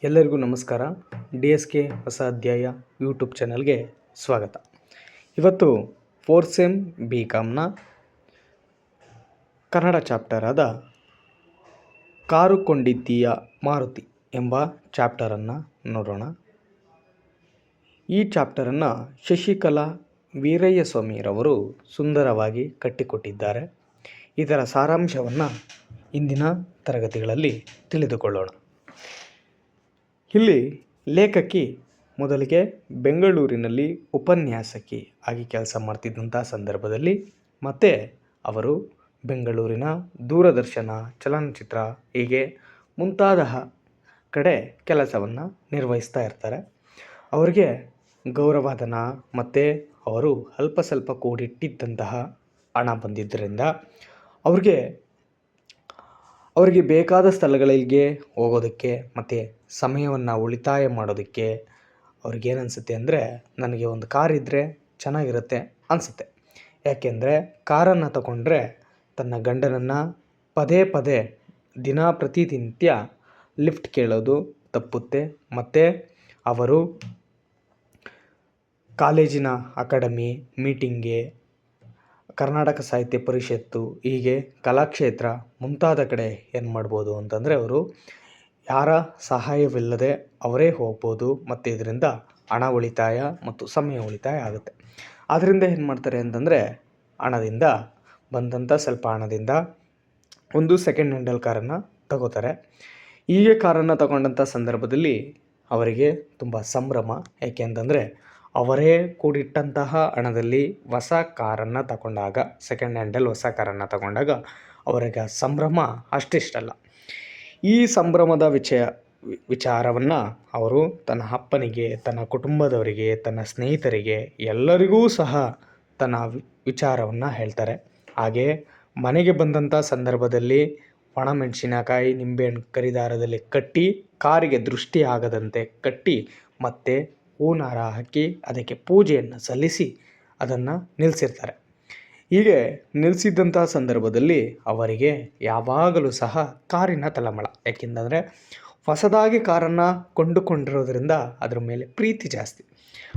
ಎಲ್ಲರಿಗೂ ನಮಸ್ಕಾರ. DSK ಹೊಸ ಅಧ್ಯಾಯ ಯೂಟ್ಯೂಬ್ ಚಾನಲ್ಗೆ ಸ್ವಾಗತ. ಇವತ್ತು 4th ಸೆಮ್ BComನ ಕನ್ನಡ ಚಾಪ್ಟರ್ ಆದ ಕಾರು ಕೊಂಡಿದ್ದೀಯ ಮಾರುತಿ ಎಂಬ ಚಾಪ್ಟರನ್ನು ನೋಡೋಣ. ಈ ಚಾಪ್ಟರನ್ನು ಶಶಿಕಲಾ ವೀರಯ್ಯ ಸ್ವಾಮಿರವರು ಸುಂದರವಾಗಿ ಕಟ್ಟಿಕೊಟ್ಟಿದ್ದಾರೆ. ಇದರ ಸಾರಾಂಶವನ್ನು ಇಂದಿನ ತರಗತಿಗಳಲ್ಲಿ ತಿಳಿದುಕೊಳ್ಳೋಣ. ಇಲ್ಲಿ ಲೇಖಕಿ ಮೊದಲಿಗೆ ಬೆಂಗಳೂರಿನಲ್ಲಿ ಉಪನ್ಯಾಸಕಿ ಆಗಿ ಕೆಲಸ ಮಾಡ್ತಿದ್ದಂಥ ಸಂದರ್ಭದಲ್ಲಿ ಮತ್ತು ಅವರು ಬೆಂಗಳೂರಿನ ದೂರದರ್ಶನ, ಚಲನಚಿತ್ರ ಹೀಗೆ ಮುಂತಾದ ಕಡೆ ಕೆಲಸವನ್ನು ನಿರ್ವಹಿಸ್ತಾ ಇರ್ತಾರೆ. ಅವರಿಗೆ ಗೌರವಧನ ಮತ್ತು ಅವರು ಅಲ್ಪ ಸ್ವಲ್ಪ ಕೂಡಿಟ್ಟಿದ್ದಂತಹ ಹಣ ಬಂದಿದ್ದರಿಂದ ಅವರಿಗೆ ಬೇಕಾದ ಸ್ಥಳಗಳಿಗೆ ಹೋಗೋದಕ್ಕೆ ಮತ್ತು ಸಮಯವನ್ನು ಉಳಿತಾಯ ಮಾಡೋದಕ್ಕೆ ಅವ್ರಿಗೇನನ್ಸುತ್ತೆ ಅಂದರೆ, ನನಗೆ ಒಂದು ಕಾರ್ ಇದ್ದರೆ ಚೆನ್ನಾಗಿರುತ್ತೆ ಅನಿಸುತ್ತೆ. ಯಾಕೆಂದರೆ ಕಾರನ್ನು ತಗೊಂಡ್ರೆ ತನ್ನ ಗಂಡನನ್ನು ಪದೇ ಪದೇ ಪ್ರತಿನಿತ್ಯ ಲಿಫ್ಟ್ ಕೇಳೋದು ತಪ್ಪುತ್ತೆ. ಮತ್ತು ಅವರು ಕಾಲೇಜಿನ ಅಕಾಡೆಮಿ ಮೀಟಿಂಗ್ಗೆ, ಕರ್ನಾಟಕ ಸಾಹಿತ್ಯ ಪರಿಷತ್ತು ಹೀಗೆ ಕಲಾಕ್ಷೇತ್ರ ಮುಂತಾದ ಕಡೆ ಏನು ಮಾಡ್ಬೋದು ಅಂತಂದರೆ ಅವರು ಯಾರ ಸಹಾಯವಿಲ್ಲದೆ ಅವರೇ ಹೋಗ್ಬೋದು ಮತ್ತು ಇದರಿಂದ ಹಣ ಉಳಿತಾಯ ಮತ್ತು ಸಮಯ ಉಳಿತಾಯ ಆಗುತ್ತೆ. ಆದ್ದರಿಂದ ಏನು ಮಾಡ್ತಾರೆ ಅಂತಂದರೆ ಹಣದಿಂದ ಬಂದಂಥ ಸ್ವಲ್ಪ ಹಣದಿಂದ ಒಂದು ಸೆಕೆಂಡ್ ಹ್ಯಾಂಡಲ್ ಕಾರನ್ನು ತಗೋತಾರೆ. ಹೀಗೆ ಕಾರನ್ನು ತಗೊಂಡಂಥ ಸಂದರ್ಭದಲ್ಲಿ ಅವರಿಗೆ ತುಂಬ ಸಂಭ್ರಮ. ಯಾಕೆ ಅಂತಂದರೆ ಅವರೇ ಕೂಡಿಟ್ಟಂತಹ ಹಣದಲ್ಲಿ ಹೊಸ ಕಾರನ್ನು ತಗೊಂಡಾಗ, ಸೆಕೆಂಡ್ ಹ್ಯಾಂಡಲ್ ಹೊಸ ಕಾರನ್ನು ತಗೊಂಡಾಗ ಅವರಿಗೆ ಸಂಭ್ರಮ ಅಷ್ಟಿಷ್ಟಲ್ಲ. ಈ ಸಂಭ್ರಮದ ವಿಚಾರವನ್ನು ಅವರು ತನ್ನ ಅಪ್ಪನಿಗೆ, ತನ್ನ ಕುಟುಂಬದವರಿಗೆ, ತನ್ನ ಸ್ನೇಹಿತರಿಗೆ ಎಲ್ಲರಿಗೂ ಸಹ ತನ್ನ ವಿಚಾರವನ್ನು ಹೇಳ್ತಾರೆ. ಹಾಗೆ ಮನೆಗೆ ಬಂದಂಥ ಸಂದರ್ಭದಲ್ಲಿ ಒಣಮೆಣಸಿನಕಾಯಿ, ನಿಂಬೆಹಣ್ಣು ಕರಿದಾರದಲ್ಲಿ ಕಟ್ಟಿ ಕಾರಿಗೆ ದೃಷ್ಟಿ ಆಗದಂತೆ ಕಟ್ಟಿ ಮತ್ತು ಹೂನಾರ ಹಾಕಿ ಅದಕ್ಕೆ ಪೂಜೆಯನ್ನು ಸಲ್ಲಿಸಿ ಅದನ್ನು ನಿಲ್ಲಿಸಿರ್ತಾರೆ. ಹೀಗೆ ನಿಲ್ಲಿಸಿದ್ದಂಥ ಸಂದರ್ಭದಲ್ಲಿ ಅವರಿಗೆ ಯಾವಾಗಲೂ ಸಹ ಕಾರಿನ ತಳಮಳ. ಯಾಕೆಂದರೆ ಹೊಸದಾಗಿ ಕಾರನ್ನು ಕೊಂಡುಕೊಂಡಿರೋದ್ರಿಂದ ಅದರ ಮೇಲೆ ಪ್ರೀತಿ ಜಾಸ್ತಿ.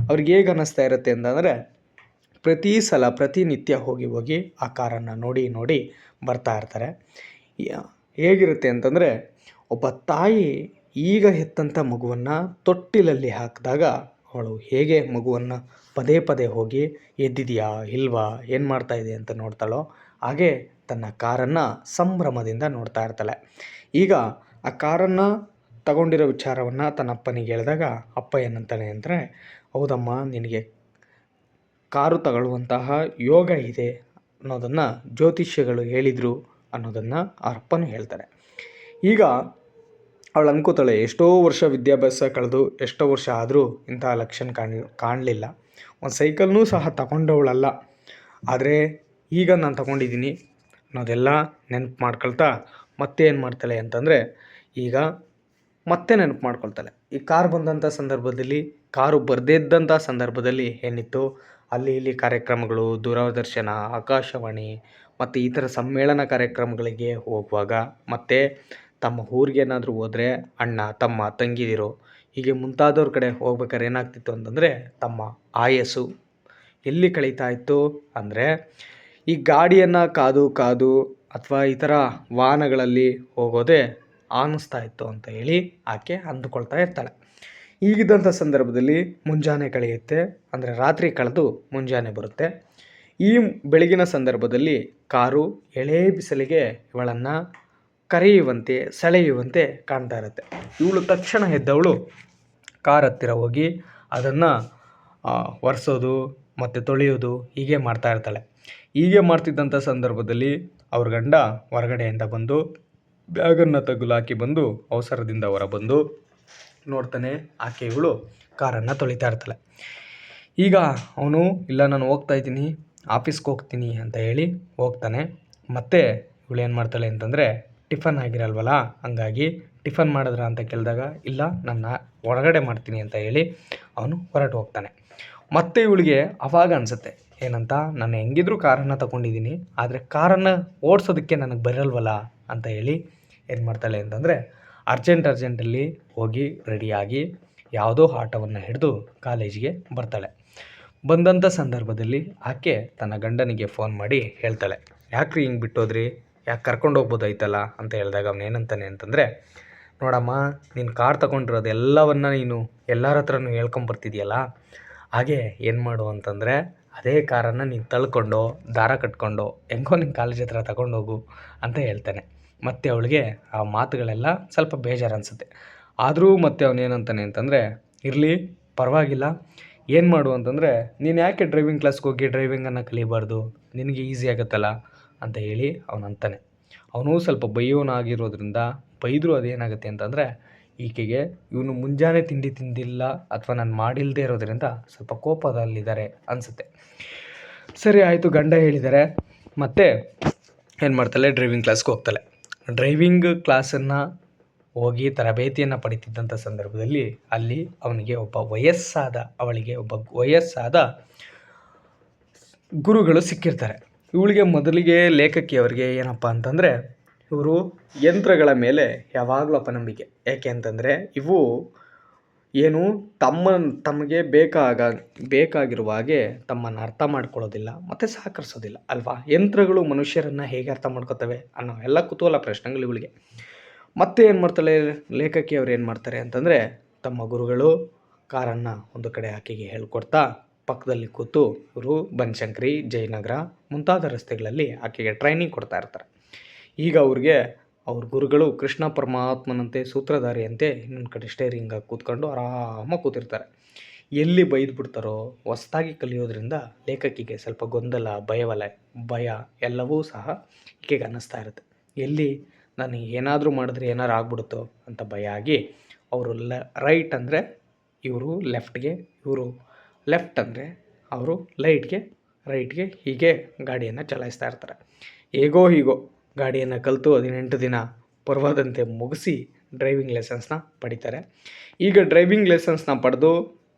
ಅವ್ರಿಗೆ ಹೇಗೆ ಅನ್ನಿಸ್ತಾ ಇರುತ್ತೆ ಅಂತಂದರೆ, ಪ್ರತಿನಿತ್ಯ ಹೋಗಿ ಆ ಕಾರನ್ನು ನೋಡಿ ಬರ್ತಾ ಇರ್ತಾರೆ. ಹೇಗಿರುತ್ತೆ ಅಂತಂದರೆ, ಒಬ್ಬ ತಾಯಿ ಈಗ ಹೆತ್ತಂಥ ಮಗುವನ್ನು ತೊಟ್ಟಿಲಲ್ಲಿ ಹಾಕಿದಾಗ ಅವಳು ಹೇಗೆ ಮಗುವನ್ನು ಪದೇ ಪದೇ ಹೋಗಿ ಎದ್ದಿದೆಯಾ ಇಲ್ವಾ, ಏನು ಮಾಡ್ತಾಯಿದೆ ಅಂತ ನೋಡ್ತಾಳೋ, ಹಾಗೆ ತನ್ನ ಕಾರನ್ನು ಸಂಭ್ರಮದಿಂದ ನೋಡ್ತಾ ಇರ್ತಾಳೆ. ಈಗ ಆ ಕಾರನ್ನು ತಗೊಂಡಿರೋ ವಿಚಾರವನ್ನು ತನ್ನ ಅಪ್ಪನಿಗೆ ಹೇಳಿದಾಗ ಅಪ್ಪ ಏನಂತಾನೆ ಅಂದರೆ, ಹೌದಮ್ಮ, ನಿನಗೆ ಕಾರು ತಗೊಳ್ಳುವಂತಹ ಯೋಗ ಇದೆ ಅನ್ನೋದನ್ನು ಜ್ಯೋತಿಷ್ಯಗಳು ಹೇಳಿದರು ಅನ್ನೋದನ್ನು ಅವ್ರ ಅಪ್ಪನೂ ಹೇಳ್ತಾರೆ. ಈಗ ಅವಳು ಅನ್ಕೋತಾಳೆ, ಎಷ್ಟೋ ವರ್ಷ ವಿದ್ಯಾಭ್ಯಾಸ ಕಳೆದು ಎಷ್ಟೋ ವರ್ಷ ಆದರೂ ಇಂತಹ ಲಕ್ಷಣ ಕಾಣಲಿಲ್ಲ. ಒಂದು ಸೈಕಲ್ನೂ ಸಹ ತಗೊಂಡವಳಲ್ಲ, ಆದರೆ ಈಗ ನಾನು ತಗೊಂಡಿದ್ದೀನಿ ಅನ್ನೋದೆಲ್ಲ ನೆನಪು ಮಾಡ್ಕೊಳ್ತಾ ಮತ್ತೆ ಏನು ಮಾಡ್ತಾಳೆ ಅಂತಂದರೆ, ಈಗ ಮತ್ತೆ ನೆನಪು ಮಾಡ್ಕೊಳ್ತಾಳೆ. ಈ ಕಾರು ಬಂದಂಥ ಸಂದರ್ಭದಲ್ಲಿ, ಕಾರು ಬರದೇ ಇದ್ದಂಥ ಸಂದರ್ಭದಲ್ಲಿ ಏನಿತ್ತು, ಅಲ್ಲಿ ಇಲ್ಲಿ ಕಾರ್ಯಕ್ರಮಗಳು, ದೂರದರ್ಶನ, ಆಕಾಶವಾಣಿ ಮತ್ತು ಈ ಥರ ಸಮ್ಮೇಳನ ಕಾರ್ಯಕ್ರಮಗಳಿಗೆ ಹೋಗುವಾಗ ಮತ್ತು ತಮ್ಮ ಊರಿಗೇನಾದರೂ ಹೋದರೆ ಅಣ್ಣ, ತಮ್ಮ, ತಂಗಿದಿರು ಹೀಗೆ ಮುಂತಾದವ್ರ ಕಡೆ ಹೋಗ್ಬೇಕಾದ್ರೆ ಏನಾಗ್ತಿತ್ತು ಅಂತಂದರೆ, ತಮ್ಮ ಆಯಸ್ಸು ಎಲ್ಲಿ ಕಳೀತಾ ಇತ್ತು ಅಂದರೆ, ಈ ಗಾಡಿಯನ್ನು ಕಾದು ಅಥವಾ ಈ ಥರ ವಾಹನಗಳಲ್ಲಿ ಹೋಗೋದೇ ಆನಿಸ್ತಾ ಇತ್ತು ಅಂತ ಹೇಳಿ ಆಕೆ ಅಂದುಕೊಳ್ತಾ ಇರ್ತಾಳೆ. ಈಗಿದ್ದಂಥ ಸಂದರ್ಭದಲ್ಲಿ ಮುಂಜಾನೆ ಕಳೆಯುತ್ತೆ, ಅಂದರೆ ರಾತ್ರಿ ಕಳೆದು ಮುಂಜಾನೆ ಬರುತ್ತೆ. ಈ ಬೆಳಗಿನ ಸಂದರ್ಭದಲ್ಲಿ ಕಾರು ಎಳೆ ಬಿಸಿಲಿಗೆ ಇವಳನ್ನು ಕರೆಯುವಂತೆ ಸೆಳೆಯುವಂತೆ ಕಾಣ್ತಾ ಇರುತ್ತೆ. ಇವಳು ತಕ್ಷಣ ಎದ್ದವಳು ಕಾರ್ ಹತ್ತಿರ ಹೋಗಿ ಅದನ್ನು ಒರೆಸೋದು ಮತ್ತು ತೊಳೆಯೋದು ಹೀಗೆ ಮಾಡ್ತಾ ಇರ್ತಾಳೆ. ಹೀಗೆ ಮಾಡ್ತಿದ್ದಂಥ ಸಂದರ್ಭದಲ್ಲಿ ಅವ್ರ ಗಂಡ ಹೊರಗಡೆಯಿಂದ ಬಂದು ಬ್ಯಾಗನ್ನು ತಗುಲಾಕಿ ಬಂದು ಅವಸರದಿಂದ ಹೊರಬಂದು ನೋಡ್ತಾನೆ, ಆಕೆ ಇವಳು ಕಾರನ್ನು ತೊಳಿತಾ ಇರ್ತಾಳೆ. ಈಗ ಅವನು, ಇಲ್ಲ ನಾನು ಹೋಗ್ತಾ ಇದ್ದೀನಿ, ಆಫೀಸ್ಗೆ ಹೋಗ್ತೀನಿ ಅಂತ ಹೇಳಿ ಹೋಗ್ತಾನೆ. ಮತ್ತು ಇವಳು ಏನು ಮಾಡ್ತಾಳೆ ಅಂತಂದರೆ, ಟಿಫನ್ ಆಗಿರಲ್ವಲ್ಲ, ಹಂಗಾಗಿ ಟಿಫನ್ ಮಾಡಿದ್ರ ಅಂತ ಕೇಳಿದಾಗ, ಇಲ್ಲ ನನ್ನ ಹೊರಗಡೆ ಮಾಡ್ತೀನಿ ಅಂತ ಹೇಳಿ ಅವನು ಹೊರಟು ಹೋಗ್ತಾನೆ. ಮತ್ತು ಇವಳಿಗೆ ಅವಾಗ ಅನಿಸುತ್ತೆ ಏನಂತ, ನಾನು ಹೆಂಗಿದ್ರೂ ಕಾರನ್ನು ತಗೊಂಡಿದ್ದೀನಿ, ಆದರೆ ಕಾರನ್ನು ಓಡಿಸೋದಕ್ಕೆ ನನಗೆ ಬರಲ್ವಲ್ಲ ಅಂತ ಹೇಳಿ ಏನು ಮಾಡ್ತಾಳೆ ಅಂತಂದರೆ, ಅರ್ಜೆಂಟಲ್ಲಿ ಹೋಗಿ ರೆಡಿಯಾಗಿ ಯಾವುದೋ ಆಟೋವನ್ನು ಹಿಡಿದು ಕಾಲೇಜಿಗೆ ಬರ್ತಾಳೆ. ಬಂದಂಥ ಸಂದರ್ಭದಲ್ಲಿ ಆಕೆ ತನ್ನ ಗಂಡನಿಗೆ ಫೋನ್ ಮಾಡಿ ಹೇಳ್ತಾಳೆ, ಯಾಕ್ರಿ ಹಿಂಗೆ ಬಿಟ್ಟೋದ್ರಿ, ಯಾಕೆ ಕರ್ಕೊಂಡು ಹೋಗ್ಬೋದಾಯ್ತಲ್ಲ ಅಂತ ಹೇಳಿದಾಗ ಅವನೇನಂತಾನೆ ಅಂತಂದರೆ, ನೋಡಮ್ಮ ನೀನು ಕಾರ್ ತಗೊಂಡಿರೋದು ಎಲ್ಲವನ್ನು ನೀನು ಎಲ್ಲರ ಹತ್ರನೂ ಹೇಳ್ಕೊಂಬರ್ತಿದ್ಯಲ್ಲ, ಹಾಗೆ ಏನು ಮಾಡು ಅಂತಂದರೆ ಅದೇ ಕಾರನ್ನು ನೀನು ತಳ್ಕೊಂಡು ದಾರ ಕಟ್ಕೊಂಡು ಹೆಂಗೋ ನಿನ್ನ ಕಾಲೇಜ್ ಹತ್ರ ತಗೊಂಡೋಗು ಅಂತ ಹೇಳ್ತಾನೆ. ಮತ್ತು ಅವಳಿಗೆ ಆ ಮಾತುಗಳೆಲ್ಲ ಸ್ವಲ್ಪ ಬೇಜಾರು ಅನಿಸುತ್ತೆ. ಆದರೂ ಮತ್ತೆ ಅವನೇನಂತಾನೆ ಅಂತಂದರೆ, ಇರಲಿ ಪರವಾಗಿಲ್ಲ, ಏನು ಮಾಡು ಅಂತಂದರೆ ನೀನು ಯಾಕೆ ಡ್ರೈವಿಂಗ್ ಕ್ಲಾಸ್ಗೆ ಹೋಗಿ ಡ್ರೈವಿಂಗನ್ನು ಕಲಿಬಾರ್ದು, ನಿನಗೆ ಈಸಿ ಆಗುತ್ತಲ್ಲ ಅಂತ ಹೇಳಿ ಅವನಂತಾನೆ. ಅವನು ಸ್ವಲ್ಪ ಬೈಯೋನಾಗಿರೋದ್ರಿಂದ ಬೈದರೂ ಅದೇನಾಗುತ್ತೆ ಅಂತಂದರೆ ಈಕೆಗೆ ಇವನು ಮುಂಜಾನೆ ತಿಂಡಿ ತಿಂದಿಲ್ಲ ಅಥವಾ ನಾನು ಮಾಡಿಲ್ಲದೆ ಇರೋದ್ರಿಂದ ಸ್ವಲ್ಪ ಕೋಪದಲ್ಲಿದ್ದಾರೆ ಅನಿಸುತ್ತೆ. ಸರಿ ಆಯಿತು, ಗಂಡ ಹೇಳಿದ್ದಾರೆ. ಮತ್ತೆ ಏನು ಮಾಡ್ತಾಳೆ, ಡ್ರೈವಿಂಗ್ ಕ್ಲಾಸ್ಗೆ ಹೋಗ್ತಾಳೆ. ಡ್ರೈವಿಂಗ್ ಕ್ಲಾಸನ್ನು ಹೋಗಿ ತರಬೇತಿಯನ್ನು ಪಡಿತಿದ್ದಂಥ ಸಂದರ್ಭದಲ್ಲಿ ಅಲ್ಲಿ ಅವಳಿಗೆ ಒಬ್ಬ ವಯಸ್ಸಾದ ಗುರುಗಳು ಸಿಕ್ಕಿರ್ತಾರೆ. ಇವಳಿಗೆ ಮೊದಲಿಗೆ ಲೇಖಕಿಯವರಿಗೆ ಏನಪ್ಪ ಅಂತಂದರೆ ಇವರು ಯಂತ್ರಗಳ ಮೇಲೆ ಯಾವಾಗಲೂ ಅಪನಂಬಿಕೆ. ಏಕೆ ಅಂತಂದರೆ ಇವು ಏನು ತಮಗೆ ಬೇಕಾಗಿರುವ ಹಾಗೆ ತಮ್ಮನ್ನು ಅರ್ಥ ಮಾಡ್ಕೊಳ್ಳೋದಿಲ್ಲ ಮತ್ತು ಸಹಕರಿಸೋದಿಲ್ಲ ಅಲ್ವಾ. ಯಂತ್ರಗಳು ಮನುಷ್ಯರನ್ನು ಹೇಗೆ ಅರ್ಥ ಮಾಡ್ಕೋತವೆ ಅನ್ನೋ ಎಲ್ಲ ಕುತೂಹಲ ಪ್ರಶ್ನೆಗಳು ಇವಳಿಗೆ. ಮತ್ತೆ ಏನು ಮಾಡ್ತಾಳೆ ಲೇಖಕಿಯವರು, ಏನು ಮಾಡ್ತಾರೆ ಅಂತಂದರೆ ತಮ್ಮ ಗುರುಗಳು ಕಾರನ್ನು ಒಂದು ಕಡೆ ಆಕೆಗೆ ಹೇಳ್ಕೊಡ್ತಾ ಪಕ್ಕದಲ್ಲಿ ಕೂತು ಇವರು ಬನಶಂಕರಿ, ಜಯನಗರ ಮುಂತಾದ ರಸ್ತೆಗಳಲ್ಲಿ ಆಕೆಗೆ ಟ್ರೈನಿಂಗ್ ಕೊಡ್ತಾ ಇರ್ತಾರೆ. ಈಗ ಅವ್ರ ಗುರುಗಳು ಕೃಷ್ಣ ಪರಮಾತ್ಮನಂತೆ ಸೂತ್ರಧಾರಿಯಂತೆ ಇನ್ನೊಂದು ಕಡೆ ಸ್ಟೇರಿಂಗಾಗಿ ಕೂತ್ಕೊಂಡು ಆರಾಮಾಗಿ ಕೂತಿರ್ತಾರೆ. ಎಲ್ಲಿ ಬೈದು ಬಿಡ್ತಾರೋ, ಹೊಸದಾಗಿ ಕಲಿಯೋದ್ರಿಂದ ಲೇಖಕಿಗೆ ಸ್ವಲ್ಪ ಗೊಂದಲ, ಭಯ ಎಲ್ಲವೂ ಸಹ ಈಕೆಗೆ ಅನ್ನಿಸ್ತಾ ಇರುತ್ತೆ. ಎಲ್ಲಿ ನಾನು ಏನಾದರೂ ಮಾಡಿದ್ರೆ ಏನಾರು ಆಗ್ಬಿಡುತ್ತೋ ಅಂತ ಭಯ ಆಗಿ ಅವರು ರೈಟ್ ಅಂದರೆ ಇವರು ಲೆಫ್ಟ್ಗೆ, ಇವರು ಲೆಫ್ಟ್ ಅಂದರೆ ಅವರು ರೈಟ್ಗೆ ಹೀಗೆ ಗಾಡಿಯನ್ನು ಚಲಾಯಿಸ್ತಾ ಇರ್ತಾರೆ. ಹೇಗೋ ಗಾಡಿಯನ್ನು ಕಲಿತು 18 ದಿನ ಪರ್ವದಂತೆ ಮುಗಿಸಿ ಡ್ರೈವಿಂಗ್ ಲೈಸೆನ್ಸ್ನ ಪಡಿತಾರೆ. ಈಗ ಡ್ರೈವಿಂಗ್ ಲೈಸೆನ್ಸ್ನ ಪಡೆದು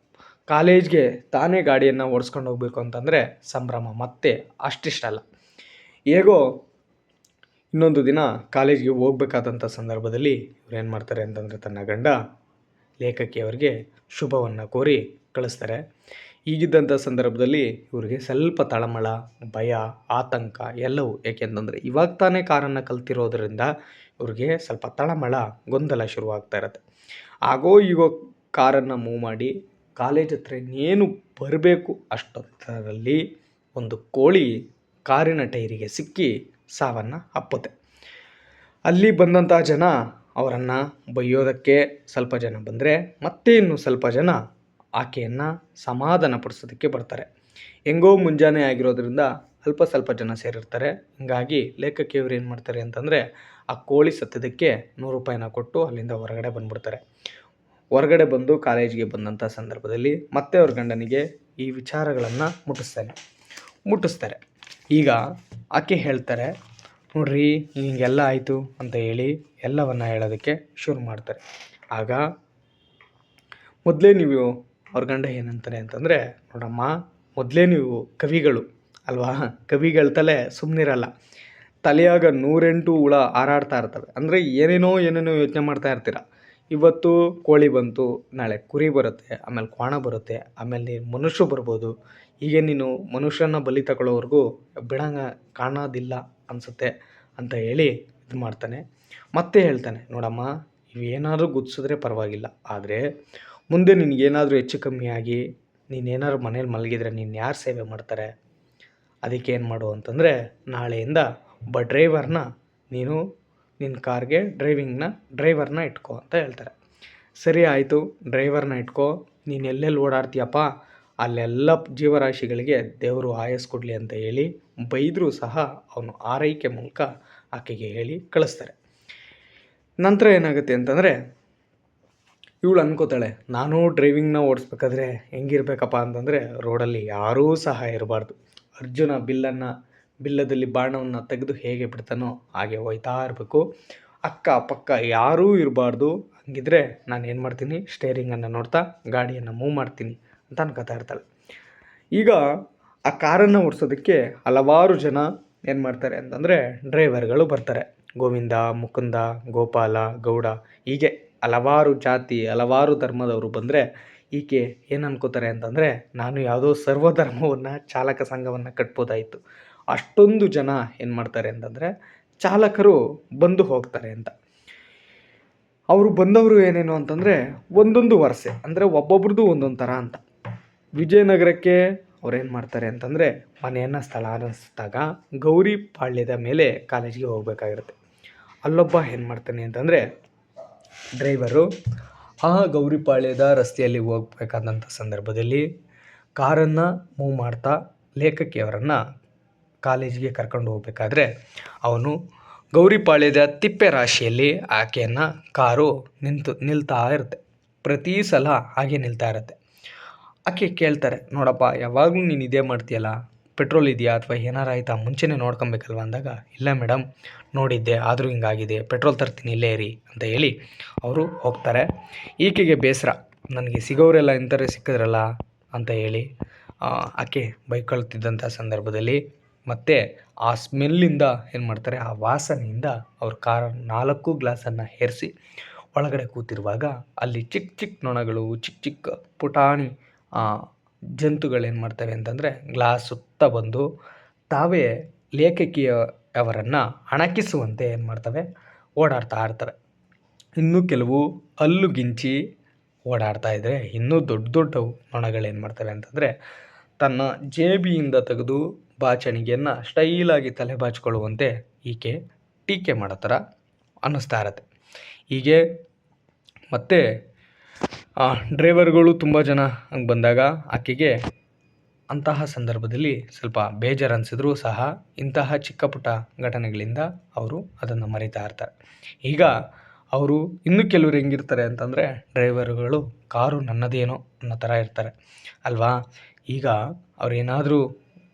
ಕಾಲೇಜ್ಗೆ ತಾನೇ ಗಾಡಿಯನ್ನು ಓಡಿಸ್ಕೊಂಡು ಹೋಗಬೇಕು ಅಂತಂದರೆ ಸಂಭ್ರಮ ಮತ್ತೆ ಅಷ್ಟಿಷ್ಟಲ್ಲ. ಹೇಗೋ ಇನ್ನೊಂದು ದಿನ ಕಾಲೇಜ್ಗೆ ಹೋಗ್ಬೇಕಾದಂಥ ಸಂದರ್ಭದಲ್ಲಿ ಇವ್ರೇನು ಮಾಡ್ತಾರೆ ಅಂತಂದರೆ ತನ್ನ ಗಂಡ ಲೇಖಕಿಯವರಿಗೆ ಶುಭವನ್ನು ಕೋರಿ ಕಳಿಸ್ತಾರೆ. ಹೀಗಿದ್ದಂಥ ಸಂದರ್ಭದಲ್ಲಿ ಇವರಿಗೆ ಸ್ವಲ್ಪ ತಳಮಳ, ಭಯ, ಆತಂಕ ಎಲ್ಲವೂ. ಏಕೆಂತಂದರೆ ಇವಾಗ ತಾನೇ ಕಾರನ್ನು ಕಲ್ತಿರೋದ್ರಿಂದ ಇವ್ರಿಗೆ ಸ್ವಲ್ಪ ತಳಮಳ, ಗೊಂದಲ ಶುರುವಾಗ್ತಾ ಇರುತ್ತೆ. ಆಗೋ ಕಾರನ್ನು ಮೂವ್ ಮಾಡಿ ಕಾಲೇಜ್ ಹತ್ರ ಇನ್ನೇನು ಬರಬೇಕು ಅಷ್ಟೊತ್ತರಲ್ಲಿ ಒಂದು ಕೋಳಿ ಕಾರಿನ ಟೈರಿಗೆ ಸಿಕ್ಕಿ ಸಾವನ್ನು ಅಪ್ಪುತ್ತೆ. ಅಲ್ಲಿ ಬಂದಂಥ ಜನ ಅವರನ್ನು ಬೈಯೋದಕ್ಕೆ ಸ್ವಲ್ಪ ಜನ ಬಂದರೆ ಮತ್ತೆ ಇನ್ನೂ ಸ್ವಲ್ಪ ಜನ ಆಕೆಯನ್ನು ಸಮಾಧಾನಪಡಿಸೋದಕ್ಕೆ ಬರ್ತಾರೆ. ಹೆಂಗೋ ಮುಂಜಾನೆ ಆಗಿರೋದ್ರಿಂದ ಸ್ವಲ್ಪ ಜನ ಸೇರಿರ್ತಾರೆ. ಹೀಗಾಗಿ ಲೇಖಕಿಯವರು ಏನು ಮಾಡ್ತಾರೆ ಅಂತಂದರೆ ಆ ಕೋಳಿ ಸತ್ತದಕ್ಕೆ 100 ರೂಪಾಯಿನ ಕೊಟ್ಟು ಅಲ್ಲಿಂದ ಹೊರಗಡೆ ಬಂದುಬಿಡ್ತಾರೆ. ಹೊರಗಡೆ ಬಂದು ಕಾಲೇಜಿಗೆ ಬಂದಂಥ ಸಂದರ್ಭದಲ್ಲಿ ಮತ್ತೆ ಅವ್ರ ಗಂಡನಿಗೆ ಈ ವಿಚಾರಗಳನ್ನು ಮುಟ್ಟಿಸ್ತಾರೆ. ಈಗ ಆಕೆ ಹೇಳ್ತಾರೆ, ನೋಡ್ರಿ ಹಿಂಗೆಲ್ಲ ಆಯಿತು ಅಂತ ಹೇಳಿ ಎಲ್ಲವನ್ನು ಹೇಳೋದಕ್ಕೆ ಶುರು ಮಾಡ್ತಾರೆ. ಆಗ ಮೊದಲೇ ನೀವು ಅವ್ರ ಗಂಡ ಏನಂತಾರೆ ಅಂತಂದರೆ, ನೋಡಮ್ಮ ಮೊದಲೇ ನೀವು ಕವಿಗಳು ಅಲ್ವಾ, ಕವಿಗಳ ತಲೆ ಸುಮ್ಮನಿರಲ್ಲ, ತಲೆಯಾಗ 108 ಹುಳ ಹಾರಾಡ್ತಾ ಇರ್ತವೆ. ಅಂದರೆ ಏನೇನೋ ಯೋಚನೆ ಮಾಡ್ತಾ ಇರ್ತೀರ. ಇವತ್ತು ಕೋಳಿ ಬಂತು, ನಾಳೆ ಕುರಿ ಬರುತ್ತೆ, ಆಮೇಲೆ ಕ್ವಾಣ ಬರುತ್ತೆ, ಆಮೇಲೆ ಮನುಷ್ಯರು ಬರ್ಬೋದು. ಹೀಗೆ ನೀನು ಮನುಷ್ಯನ ಬಲಿ ತಗೊಳ್ಳೋವರೆಗೂ ಕಾಣೋದಿಲ್ಲ ಅನಿಸುತ್ತೆ ಅಂತ ಹೇಳಿ ಇದು ಮಾಡ್ತಾನೆ. ಮತ್ತೆ ಹೇಳ್ತಾನೆ, ನೋಡಮ್ಮ ಇವೇನಾದರೂ ಗುರ್ತಿಸಿದ್ರೆ ಪರವಾಗಿಲ್ಲ, ಆದರೆ ಮುಂದೆ ನಿನಗೇನಾದರೂ ಹೆಚ್ಚು ಕಮ್ಮಿ ಆಗಿ ನೀನೇನಾದ್ರು ಮನೇಲಿ ಮಲಗಿದ್ರೆ ನೀನು ಯಾರು ಸೇವೆ ಮಾಡ್ತಾರೆ? ಅದಕ್ಕೆ ಏನು ಮಾಡು ಅಂತಂದರೆ ನಾಳೆಯಿಂದ ಒಬ್ಬ ಡ್ರೈವರ್ನ ನೀನು ನಿನ್ನ ಕಾರ್ಗೆ ಡ್ರೈವರ್ನ ಇಟ್ಕೋ ಅಂತ ಹೇಳ್ತಾರೆ. ಸರಿ ಆಯಿತು, ಡ್ರೈವರ್ನ ಇಟ್ಕೋ, ನೀನು ಎಲ್ಲೆಲ್ಲಿ ಓಡಾಡ್ತೀಯಪ್ಪ ಅಲ್ಲೆಲ್ಲ ಜೀವರಾಶಿಗಳಿಗೆ ದೇವರು ಆಯಸ್ ಕೊಡಲಿ ಅಂತ ಹೇಳಿ ಬೈದರೂ ಸಹ ಅವನು ಆರೈಕೆ ಮೂಲಕ ಆಕೆಗೆ ಹೇಳಿ ಕಳಿಸ್ತಾರೆ. ನಂತರ ಏನಾಗುತ್ತೆ ಅಂತಂದರೆ ಇವಳು ಅನ್ಕೋತಾಳೆ, ನಾನು ಡ್ರೈವಿಂಗ್ನ ಓಡಿಸ್ಬೇಕಾದ್ರೆ ಹೆಂಗಿರ್ಬೇಕಪ್ಪ ಅಂತಂದರೆ ರೋಡಲ್ಲಿ ಯಾರೂ ಸಹ ಇರಬಾರ್ದು. ಅರ್ಜುನ ಬಿಲ್ಲದಲ್ಲಿ ಬಾಣವನ್ನು ತೆಗೆದು ಹೇಗೆ ಬಿಡ್ತಾನೋ ಹಾಗೆ ಹೋಯ್ತಾ ಇರಬೇಕು. ಅಕ್ಕಪಕ್ಕ ಯಾರೂ ಇರಬಾರ್ದು. ಹಂಗಿದ್ರೆ ನಾನು ಏನು ಮಾಡ್ತೀನಿ, ಸ್ಟೇರಿಂಗನ್ನು ನೋಡ್ತಾ ಗಾಡಿಯನ್ನು ಮೂವ್ ಮಾಡ್ತೀನಿ ಅಂತ ಅನ್ಕೋತಾ ಇರ್ತಾಳೆ. ಈಗ ಆ ಕಾರನ್ನು ಓಡಿಸೋದಕ್ಕೆ ಹಲವಾರು ಜನ ಏನು ಮಾಡ್ತಾರೆ ಅಂತಂದರೆ ಡ್ರೈವರ್ಗಳು ಬರ್ತಾರೆ. ಗೋವಿಂದ, ಮುಕುಂದ, ಗೋಪಾಲ, ಗೌಡ ಹೀಗೆ ಹಲವಾರು ಜಾತಿ ಹಲವಾರು ಧರ್ಮದವರು ಬಂದರೆ ಈಕೆ ಏನು ಅನ್ಕೋತಾರೆ ಅಂತಂದರೆ ನಾನು ಯಾವುದೋ ಸರ್ವಧರ್ಮವನ್ನು ಚಾಲಕ ಸಂಘವನ್ನು ಕಟ್ಬೋದಾಯಿತು. ಅಷ್ಟೊಂದು ಜನ ಏನು ಮಾಡ್ತಾರೆ ಅಂತಂದರೆ ಚಾಲಕರು ಬಂದು ಹೋಗ್ತಾರೆ ಅಂತ. ಅವರು ಬಂದವರು ಏನೇನು ಅಂತಂದರೆ ಒಂದೊಂದು ವರಸೆ ಅಂದರೆ ಒಬ್ಬೊಬ್ರದ್ದು ಒಂದೊಂದು ಥರ ಅಂತ. ವಿಜಯನಗರಕ್ಕೆ ಅವ್ರೇನು ಮಾಡ್ತಾರೆ ಅಂತಂದರೆ ಮನೆಯನ್ನು ಸ್ಥಳಾಂತರಿಸಿದಾಗ ಗೌರಿ ಪಾಳ್ಯದ ಮೇಲೆ ಕಾಲೇಜಿಗೆ ಹೋಗಬೇಕಾಗಿರುತ್ತೆ. ಅಲ್ಲೊಬ್ಬ ಏನು ಮಾಡ್ತಾನೆ ಅಂತಂದರೆ ಡ್ರೈವರು ಆ ಗೌರಿಪಾಳ್ಯದ ರಸ್ತೆಯಲ್ಲಿ ಹೋಗ್ಬೇಕಾದಂಥ ಸಂದರ್ಭದಲ್ಲಿ ಕಾರನ್ನು ಮೂವ್ ಮಾಡ್ತಾ ಲೇಖಕಿಯವರನ್ನು ಕಾಲೇಜಿಗೆ ಕರ್ಕೊಂಡು ಹೋಗಬೇಕಾದ್ರೆ ಅವನು ಗೌರಿಪಾಳ್ಯದ ತಿಪ್ಪೆ ರಾಶಿಯಲ್ಲಿ ಆಕೆಯನ್ನು ಕಾರು ನಿಲ್ತಾ ಇರುತ್ತೆ. ಪ್ರತಿ ಸಲ ಹಾಗೆ ನಿಲ್ತಾ ಇರುತ್ತೆ. ಆಕೆ ಕೇಳ್ತಾರೆ, ನೋಡಪ್ಪ ಯಾವಾಗಲೂ ನೀನು ಇದೇ ಮಾಡ್ತೀಯಲ್ಲ, ಪೆಟ್ರೋಲ್ ಇದೆಯಾ ಅಥವಾ ಏನಾರು ಆಯಿತಾ, ಮುಂಚೆನೇ ನೋಡ್ಕೊಬೇಕಲ್ವ ಅಂದಾಗ, ಇಲ್ಲ ಮೇಡಮ್ ನೋಡಿದ್ದೆ ಆದರೂ ಹಿಂಗಾಗಿದೆ, ಪೆಟ್ರೋಲ್ ತರ್ತೀನಿ ಇಲ್ಲೇ ಇರಿ ಅಂತ ಹೇಳಿ ಅವರು ಹೋಗ್ತಾರೆ. ಈಕೆಗೆ ಬೇಸರ, ನನಗೆ ಸಿಗೋರೆಲ್ಲ ಇಂಥವ್ರೆ ಸಿಕ್ಕಿದ್ರಲ್ಲ ಅಂತ ಹೇಳಿ ಆಕೆ ಬೈಕೊಳ್ತಿದ್ದಂಥ ಸಂದರ್ಭದಲ್ಲಿ ಮತ್ತು ಆ ಸ್ಮೆಲ್ಲಿಂದ ಏನು ಮಾಡ್ತಾರೆ, ಆ ವಾಸನೆಯಿಂದ ಅವ್ರ ಕಾರ್ 4 ಗ್ಲಾಸನ್ನು ಏರಿಸಿ ಒಳಗಡೆ ಕೂತಿರುವಾಗ ಅಲ್ಲಿ ಚಿಕ್ಕ ಚಿಕ್ಕ ನೊಣಗಳು, ಚಿಕ್ಕ ಚಿಕ್ಕ ಪುಟಾಣಿ ಜಂತುಗಳೇನು ಮಾಡ್ತವೆ ಅಂತಂದರೆ ಗ್ಲಾಸ್ ಸುತ್ತ ಬಂದು ತಾವೇ ಲೇಖಕಿಯವರನ್ನು ಅಣಕಿಸುವಂತೆ ಏನು ಮಾಡ್ತವೆ, ಓಡಾಡ್ತಾ ಇರ್ತವೆ. ಇನ್ನೂ ಕೆಲವು ಹಲ್ಲುಗಿಂಚಿ ಓಡಾಡ್ತಾ ಇದ್ದರೆ ಇನ್ನೂ ದೊಡ್ಡ ದೊಡ್ಡವು ನೊಣಗಳೇನು ಮಾಡ್ತವೆ ಅಂತಂದರೆ ತನ್ನ ಜೇಬಿಯಿಂದ ತೆಗೆದು ಬಾಚಣಿಗೆಯನ್ನು ಸ್ಟೈಲಾಗಿ ತಲೆ ಬಾಚಿಕೊಳ್ಳುವಂತೆ ಈಕೆ ಟೀಕೆ ಮಾಡೋ ಥರ ಅನ್ನಿಸ್ತಾ ಇರತ್ತೆ. ಹೀಗೆ ಮತ್ತು ಡ್ರೈವರ್ಗಳು ತುಂಬ ಜನ ಹಂಗೆ ಬಂದಾಗ ಆಕೆಗೆ ಅಂತಹ ಸಂದರ್ಭದಲ್ಲಿ ಸ್ವಲ್ಪ ಬೇಜಾರು ಅನಿಸಿದ್ರೂ ಸಹ ಇಂತಹ ಚಿಕ್ಕ ಪುಟ್ಟ ಘಟನೆಗಳಿಂದ ಅವರು ಅದನ್ನು ಮರಿತಾ ಇರ್ತಾರೆ. ಈಗ ಅವರು ಇನ್ನೂ ಕೆಲವರು ಹೆಂಗಿರ್ತಾರೆ ಅಂತಂದರೆ ಡ್ರೈವರ್ಗಳು ಕಾರು ನನ್ನದೇನೋ ಅನ್ನೋ ಥರ ಇರ್ತಾರೆ ಅಲ್ವಾ. ಈಗ ಅವ್ರೇನಾದರೂ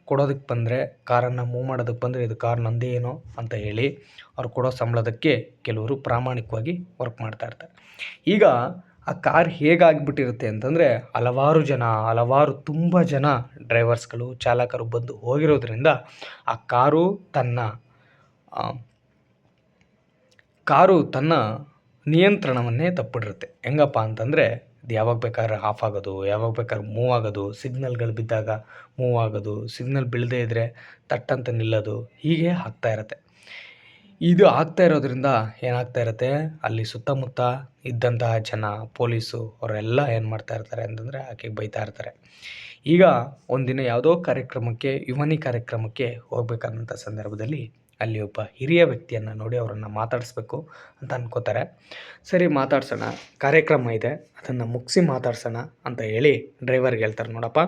ಕೊಡೋದಕ್ಕೆ ಬಂದರೆ, ಕಾರನ್ನು ಮೂವ್ ಮಾಡೋದಕ್ಕೆ ಬಂದರೆ ಇದು ಕಾರ್ ನಂದೇ ಏನೋ ಅಂತ ಹೇಳಿ ಅವ್ರು ಕೊಡೋ ಸಂಬಳದಕ್ಕೆ ಕೆಲವರು ಪ್ರಾಮಾಣಿಕವಾಗಿ ವರ್ಕ್ ಮಾಡ್ತಾ ಇರ್ತಾರೆ. ಈಗ ಆ ಕಾರ್ ಹೇಗಾಗಿಬಿಟ್ಟಿರುತ್ತೆ ಅಂತಂದರೆ ತುಂಬ ಜನ ಡ್ರೈವರ್ಸ್ಗಳು, ಚಾಲಕರು ಬಂದು ಹೋಗಿರೋದ್ರಿಂದ ಆ ಕಾರು ತನ್ನ ನಿಯಂತ್ರಣವನ್ನೇ ತಪ್ಪಿಡಿರುತ್ತೆ. ಹೆಂಗಪ್ಪ ಅಂತಂದರೆ ಅದು ಯಾವಾಗ ಬೇಕಾದ್ರೆ ಆಫ್ ಆಗೋದು, ಯಾವಾಗ ಬೇಕಾದ್ರೆ ಮೂವ್ ಆಗೋದು, ಸಿಗ್ನಲ್ಗಳು ಬಿದ್ದಾಗ ಮೂವ್ ಆಗೋದು, ಸಿಗ್ನಲ್ ಬೀಳದೇ ಇದ್ದರೆ ತಟ್ಟಂತ ನಿಲ್ಲೋದು, ಹೀಗೆ ಆಗ್ತಾ ಇರುತ್ತೆ. ಇದು ಆಗ್ತಾ ಇರೋದ್ರಿಂದ ಏನಾಗ್ತಾ ಇರುತ್ತೆ, ಅಲ್ಲಿ ಸುತ್ತಮುತ್ತ ಇದ್ದಂತಹ ಜನ, ಪೊಲೀಸು ಅವರೆಲ್ಲ ಏನು ಮಾಡ್ತಾ ಇರ್ತಾರೆ ಅಂತಂದರೆ ಆಕೆಗೆ ಬೈತಾ ಇರ್ತಾರೆ. ಈಗ ಒಂದಿನ ಯಾವುದೋ ಕಾರ್ಯಕ್ರಮಕ್ಕೆ, ಯುವನಿ ಕಾರ್ಯಕ್ರಮಕ್ಕೆ ಹೋಗ್ಬೇಕಾದಂಥ ಸಂದರ್ಭದಲ್ಲಿ ಅಲ್ಲಿ ಒಬ್ಬ ಹಿರಿಯ ವ್ಯಕ್ತಿಯನ್ನು ನೋಡಿ ಅವರನ್ನು ಮಾತಾಡಿಸ್ಬೇಕು ಅಂತ ಅನ್ಕೋತಾರೆ. ಸರಿ ಮಾತಾಡ್ಸೋಣ, ಕಾರ್ಯಕ್ರಮ ಇದೆ ಅದನ್ನು ಮುಗಿಸಿ ಮಾತಾಡ್ಸೋಣ ಅಂತ ಹೇಳಿ ಡ್ರೈವರ್ಗೆ ಹೇಳ್ತಾರೆ, ನೋಡಪ್ಪ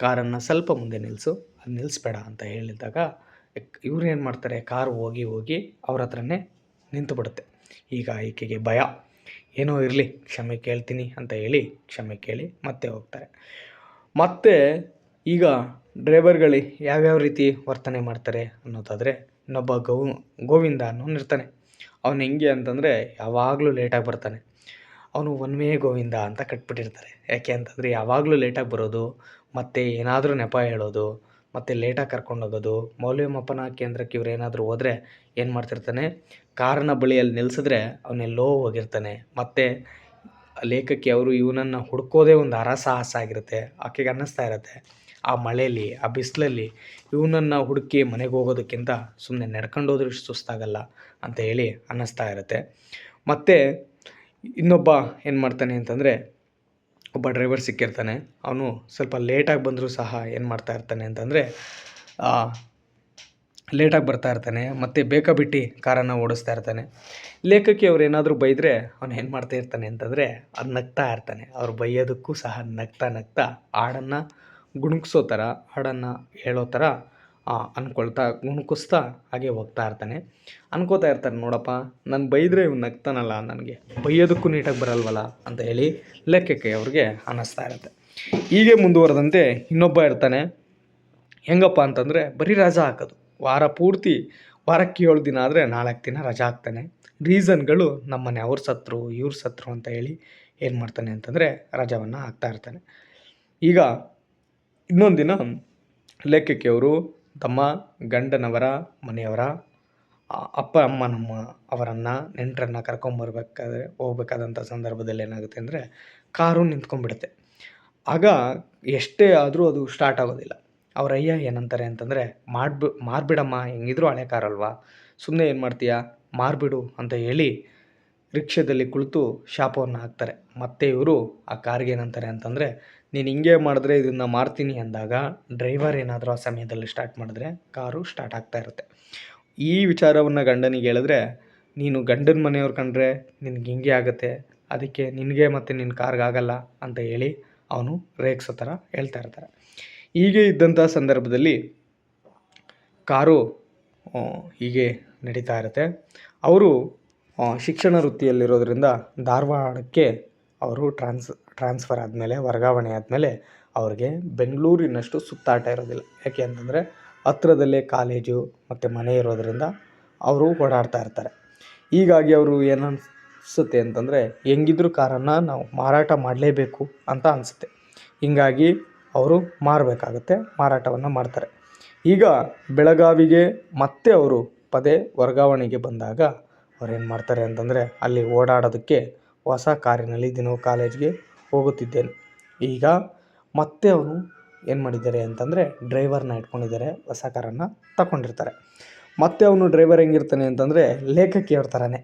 ಕಾರನ್ನು ಸ್ವಲ್ಪ ಮುಂದೆ ನಿಲ್ಲಿಸು, ಅದು ನಿಲ್ಲಿಸ್ಬೇಡ ಅಂತ ಹೇಳಿದಾಗ ಇವ್ರು ಏನು ಮಾಡ್ತಾರೆ, ಕಾರು ಹೋಗಿ ಅವ್ರ ಹತ್ರನೇ ನಿಂತು ಬಿಡುತ್ತೆ. ಈಗ ಈಕೆಗೆ ಭಯ, ಏನೋ ಇರಲಿ ಕ್ಷಮೆ ಕೇಳ್ತೀನಿ ಅಂತ ಹೇಳಿ ಕ್ಷಮೆ ಕೇಳಿ ಮತ್ತೆ ಹೋಗ್ತಾರೆ. ಮತ್ತು ಈಗ ಡ್ರೈವರ್ಗಳು ಯಾವ್ಯಾವ ರೀತಿ ವರ್ತನೆ ಮಾಡ್ತಾರೆ ಅನ್ನೋದಾದರೆ, ಇನ್ನೊಬ್ಬ ಗೋವಿಂದ ಅನ್ನೋನು ಇರ್ತಾನೆ. ಅವನು ಹೆಂಗೆ ಅಂತಂದರೆ ಯಾವಾಗಲೂ ಲೇಟಾಗಿ ಬರ್ತಾನೆ. ಅವನು ಒನ್ ವೇ ಗೋವಿಂದ ಅಂತ ಕಟ್ಬಿಟ್ಟಿರ್ತಾರೆ. ಯಾಕೆ ಅಂತಂದರೆ ಯಾವಾಗಲೂ ಲೇಟಾಗಿ ಬರೋದು, ಮತ್ತು ಏನಾದರೂ ನೆಪ ಹೇಳೋದು, ಮತ್ತು ಲೇಟಾಗಿ ಕರ್ಕೊಂಡೋಗೋದು. ಮೌಲ್ಯಮಾಪನ ಕೇಂದ್ರಕ್ಕೆ ಇವ್ರು ಏನಾದರೂ ಹೋದರೆ ಏನು ಮಾಡ್ತಿರ್ತಾನೆ, ಕಾರಿನ ಬಳಿಯಲ್ಲಿ ನಿಲ್ಲಿಸಿದ್ರೆ ಅವನೆಲ್ಲೋ ಹೋಗಿರ್ತಾನೆ. ಮತ್ತು ಲೇಖಕಿ ಅವರು ಇವನನ್ನು ಹುಡ್ಕೋದೇ ಒಂದು ಹರಸಾಹಸ ಆಗಿರುತ್ತೆ. ಆಕೆಗೆ ಅನ್ನಿಸ್ತಾ ಇರುತ್ತೆ, ಆ ಮಳೆಯಲ್ಲಿ, ಆ ಬಿಸಿಲಲ್ಲಿ ಇವನನ್ನು ಹುಡುಕಿ ಮನೆಗೆ ಹೋಗೋದಕ್ಕಿಂತ ಸುಮ್ಮನೆ ನಡ್ಕೊಂಡು ಹೋದ್ರೂ ಸುಸ್ತಾಗಲ್ಲ ಅಂತ ಹೇಳಿ ಅನ್ನಿಸ್ತಾ ಇರುತ್ತೆ. ಮತ್ತು ಇನ್ನೊಬ್ಬ ಏನು ಮಾಡ್ತಾನೆ ಅಂತಂದರೆ, ಒಬ್ಬ ಡ್ರೈವರ್ ಸಿಕ್ಕಿರ್ತಾನೆ. ಅವನು ಸ್ವಲ್ಪ ಲೇಟಾಗಿ ಬಂದರೂ ಸಹ ಏನು ಮಾಡ್ತಾ ಇರ್ತಾನೆ ಅಂತಂದರೆ ಲೇಟಾಗಿ ಬರ್ತಾ ಇರ್ತಾನೆ ಮತ್ತು ಬೇಕಾಬಿಟ್ಟು ಕಾರನ್ನು ಓಡಿಸ್ತಾ ಇರ್ತಾನೆ. ಲೇಖಕಿ ಅವ್ರು ಏನಾದರೂ ಬೈದರೆ ಅವನು ಏನು ಮಾಡ್ತಾ ಇರ್ತಾನೆ ಅಂತಂದರೆ ಅದು ನಗ್ತಾ ಇರ್ತಾನೆ. ಅವ್ರು ಬೈಯೋದಕ್ಕೂ ಸಹ ನಗ್ತಾ ಹಾಡನ್ನು ಗುಣುಕ್ಸೋ ಥರ, ಹಾಡನ್ನು ಹೇಳೋ ಥರ ಅಂದ್ಕೊಳ್ತಾ ಗುಣುಕಿಸ್ತಾ ಹಾಗೆ ಹೋಗ್ತಾ ಇರ್ತಾನೆ. ಅನ್ಕೋತಾ ಇರ್ತಾನೆ, ನೋಡಪ್ಪ ನಾನು ಬೈದರೆ ಇವ್ನು ನಗ್ತಾನಲ್ಲ, ನನಗೆ ಬೈಯೋದಕ್ಕೂ ನೀಟಾಗಿ ಬರಲ್ವಲ್ಲ ಅಂತ ಹೇಳಿ ಲೇಖಕಿ ಅವ್ರಿಗೆ ಅನ್ನಿಸ್ತಾ ಇರುತ್ತೆ. ಹೀಗೆ ಮುಂದುವರೆದಂತೆ ಇನ್ನೊಬ್ಬ ಇರ್ತಾನೆ. ಹೆಂಗಪ್ಪ ಅಂತಂದರೆ ಬರೀ ರಜಾ ಹಾಕೋದು, ವಾರ ಪೂರ್ತಿ, ವಾರಕ್ಕೆ 7 ದಿನ ಆದರೆ 4 ದಿನ ರಜಾ ಹಾಕ್ತಾನೆ. ರೀಸನ್ಗಳು ನಮ್ಮನೆ ಅವ್ರು ಸತ್ರು, ಇವ್ರು ಸತ್ರು ಅಂತ ಹೇಳಿ ಏನು ಮಾಡ್ತಾನೆ ಅಂತಂದರೆ ರಜಾವನ್ನು ಹಾಕ್ತಾ ಇರ್ತಾನೆ. ಈಗ ಇನ್ನೊಂದು ದಿನ ಲೇಖಕಿಯವರು ತಮ್ಮ ಗಂಡನವರ ಮನೆಯವರ ಅಪ್ಪ ಅಮ್ಮ ಅವರನ್ನು ನೆಂಟರನ್ನು ಹೋಗ್ಬೇಕಾದಂಥ ಸಂದರ್ಭದಲ್ಲಿ ಏನಾಗುತ್ತೆ ಅಂದರೆ ಕಾರು ನಿಂತ್ಕೊಂಡ್ಬಿಡುತ್ತೆ. ಆಗ ಎಷ್ಟೇ ಆದರೂ ಅದು ಸ್ಟಾರ್ಟ್ ಆಗೋದಿಲ್ಲ. ಅವ್ರ ಅಯ್ಯ ಏನಂತಾರೆ ಅಂತಂದರೆ, ಮಾರ್ಬಿಡಮ್ಮ, ಹೆಂಗಿದ್ರು ಹಳೆ ಕಾರಲ್ವಾ, ಸುಮ್ಮನೆ ಏನು ಮಾಡ್ತೀಯ, ಮಾರ್ಬಿಡು ಅಂತ ಹೇಳಿ ರಿಕ್ಷಾದಲ್ಲಿ ಕುಳಿತು ಶಾಪವನ್ನು ಹಾಕ್ತಾರೆ. ಮತ್ತು ಇವರು ಆ ಕಾರ್ಗೆ ಏನಂತಾರೆ ಅಂತಂದರೆ, ನೀನು ಹಿಂಗೆ ಮಾಡಿದ್ರೆ ಇದನ್ನು ಮಾರ್ತೀನಿ ಅಂದಾಗ ಡ್ರೈವರ್ ಏನಾದರೂ ಆ ಸಮಯದಲ್ಲಿ ಸ್ಟಾರ್ಟ್ ಮಾಡಿದ್ರೆ ಕಾರು ಸ್ಟಾರ್ಟ್ ಆಗ್ತಾ ಇರುತ್ತೆ. ಈ ವಿಚಾರವನ್ನು ಗಂಡನಿಗೆ ಹೇಳಿದ್ರೆ, ನೀನು ಗಂಡನ ಮನೆಯವ್ರು ಕಂಡ್ರೆ ನಿನಗೆ ಹಿಂಗೆ ಆಗುತ್ತೆ, ಅದಕ್ಕೆ ನಿನಗೆ ಮತ್ತು ನಿನ್ನ ಕಾರ್ಗಾಗಲ್ಲ ಅಂತ ಹೇಳಿ ಅವನು ರೇಗಿಸೋ ಥರ ಹೇಳ್ತಾ ಇರ್ತಾರೆ. ಹೀಗೆ ಇದ್ದಂಥ ಸಂದರ್ಭದಲ್ಲಿ ಕಾರು ಹೀಗೆ ನಡೀತಾ ಇರುತ್ತೆ. ಅವರು ಶಿಕ್ಷಣ ವೃತ್ತಿಯಲ್ಲಿರೋದ್ರಿಂದ ಧಾರವಾಡಕ್ಕೆ ಅವರು ಟ್ರಾನ್ಸ್ಫರ್ ಆದಮೇಲೆ, ವರ್ಗಾವಣೆ ಆದಮೇಲೆ ಅವ್ರಿಗೆ ಬೆಂಗಳೂರಿನಷ್ಟು ಸುತ್ತಾಟ ಇರೋದಿಲ್ಲ. ಯಾಕೆ ಅಂತಂದರೆ ಹತ್ರದಲ್ಲೇ ಕಾಲೇಜು ಮತ್ತು ಮನೆ ಇರೋದರಿಂದ ಅವರು ಓಡಾಡ್ತಾ ಇರ್ತಾರೆ. ಹೀಗಾಗಿ ಅವರು ಏನನ್ನಿಸುತ್ತೆ ಅಂತಂದರೆ, ಹೆಂಗಿದ್ರು ಕಾರನ್ನು ನಾವು ಮಾರಾಟ ಮಾಡಲೇಬೇಕು ಅಂತ ಅನಿಸುತ್ತೆ. ಹೀಗಾಗಿ ಅವರು ಮಾರಬೇಕಾಗುತ್ತೆ, ಮಾರಾಟವನ್ನು ಮಾಡ್ತಾರೆ. ಈಗ ಬೆಳಗಾವಿಗೆ ಮತ್ತೆ ಅವರು ಪದೇ ವರ್ಗಾವಣೆಗೆ ಬಂದಾಗ ಅವ್ರೇನು ಮಾಡ್ತಾರೆ ಅಂತಂದರೆ, ಅಲ್ಲಿ ಓಡಾಡೋದಕ್ಕೆ ಹೊಸ ಕಾರಿನಲ್ಲಿ ದಿನವೂ ಕಾಲೇಜ್ಗೆ ಹೋಗುತ್ತಿದ್ದೇನೆ. ಈಗ ಮತ್ತೆ ಅವನು ಏನು ಮಾಡಿದ್ದಾರೆ ಅಂತಂದರೆ, ಡ್ರೈವರ್ನ ಇಟ್ಕೊಂಡಿದ್ದಾರೆ, ಹೊಸ ಕಾರನ್ನು ತಗೊಂಡಿರ್ತಾರೆ. ಮತ್ತು ಅವನು ಡ್ರೈವರ್ ಹೆಂಗಿರ್ತಾನೆ ಅಂತಂದರೆ, ಲೇಖಕಿಯವ್ರ ಥರನೇ.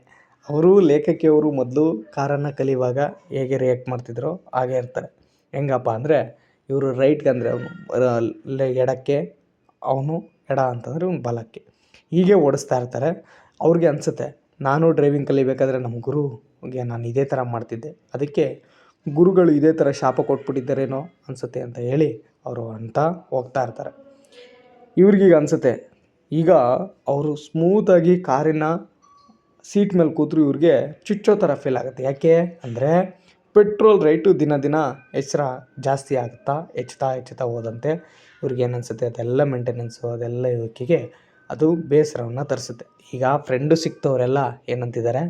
ಲೇಖಕಿಯವರು ಮೊದಲು ಕಾರನ್ನು ಕಲಿಯುವಾಗ ಹೇಗೆ ರಿಯಾಕ್ಟ್ ಮಾಡ್ತಿದ್ರೋ ಹಾಗೇ ಇರ್ತಾರೆ. ಹೆಂಗಪ್ಪ ಅಂದರೆ, ಇವರು ರೈಟ್ಗೆ ಅಂದರೆ ಅವನು ಎಡಕ್ಕೆ, ಅವನು ಎಡ ಅಂತಂದರೆ ಇವನು ಬಲಕ್ಕೆ, ಹೀಗೆ ಓಡಿಸ್ತಾ ಇರ್ತಾರೆ. ಅವ್ರಿಗೆ ಅನಿಸುತ್ತೆ, ನಾನು ಡ್ರೈವಿಂಗ್ ಕಲಿಬೇಕಾದ್ರೆ ನಮ್ಮ ಗುರುಗೆ ನಾನು ಇದೇ ಥರ ಮಾಡ್ತಿದ್ದೆ, ಅದಕ್ಕೆ ಗುರುಗಳು ಇದೇ ಥರ ಶಾಪ ಕೊಟ್ಬಿಟ್ಟಿದ್ದಾರೇನೋ ಅನಿಸುತ್ತೆ ಅಂತ ಹೇಳಿ ಅವರು ಅಂತ ಹೋಗ್ತಾ ಇರ್ತಾರೆ. ಇವ್ರಿಗೀಗ ಅನಿಸುತ್ತೆ, ಈಗ ಅವರು ಸ್ಮೂತಾಗಿ ಕಾರಿನ ಸೀಟ್ ಮೇಲೆ ಕೂತ್ರು ಇವ್ರಿಗೆ ಚುಚ್ಚೋ ಥರ ಫೀಲ್ ಆಗುತ್ತೆ. ಯಾಕೆ ಅಂದರೆ ಪೆಟ್ರೋಲ್ ರೇಟು ದಿನ ದಿನ ಜಾಸ್ತಿ ಹೆಚ್ಚುತ್ತಾ ಹೋದಂತೆ ಇವ್ರಿಗೇನು ಅನಿಸುತ್ತೆ, ಅದೆಲ್ಲ ಮೇಂಟೆನೆನ್ಸು ಅದೆಲ್ಲ ಇವಕ್ಕಿಗೆ ಅದು ಬೇಸರವನ್ನು ತರಿಸುತ್ತೆ. ಈಗ ಫ್ರೆಂಡು ಸಿಕ್ತವರೆಲ್ಲ ಏನಂತಿದ್ದಾರೆ,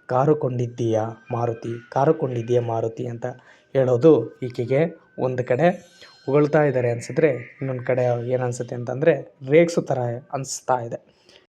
ಕಾರು ಕೊಂಡಿದ್ದೀಯಾ ಮಾರುತಿ ಅಂತ ಹೇಳೋದು ಈಕೆಗೆ ಒಂದು ಕಡೆ ಹೊಗಳ್ತಾ ಇದ್ದಾರೆ ಅನಿಸಿದ್ರೆ, ಇನ್ನೊಂದು ಕಡೆ ಏನು ಅನಿಸುತ್ತೆ ಅಂತಂದರೆ ರೇಗಿಸೋ ಥರ ಅನಿಸ್ತಾ ಇದೆ.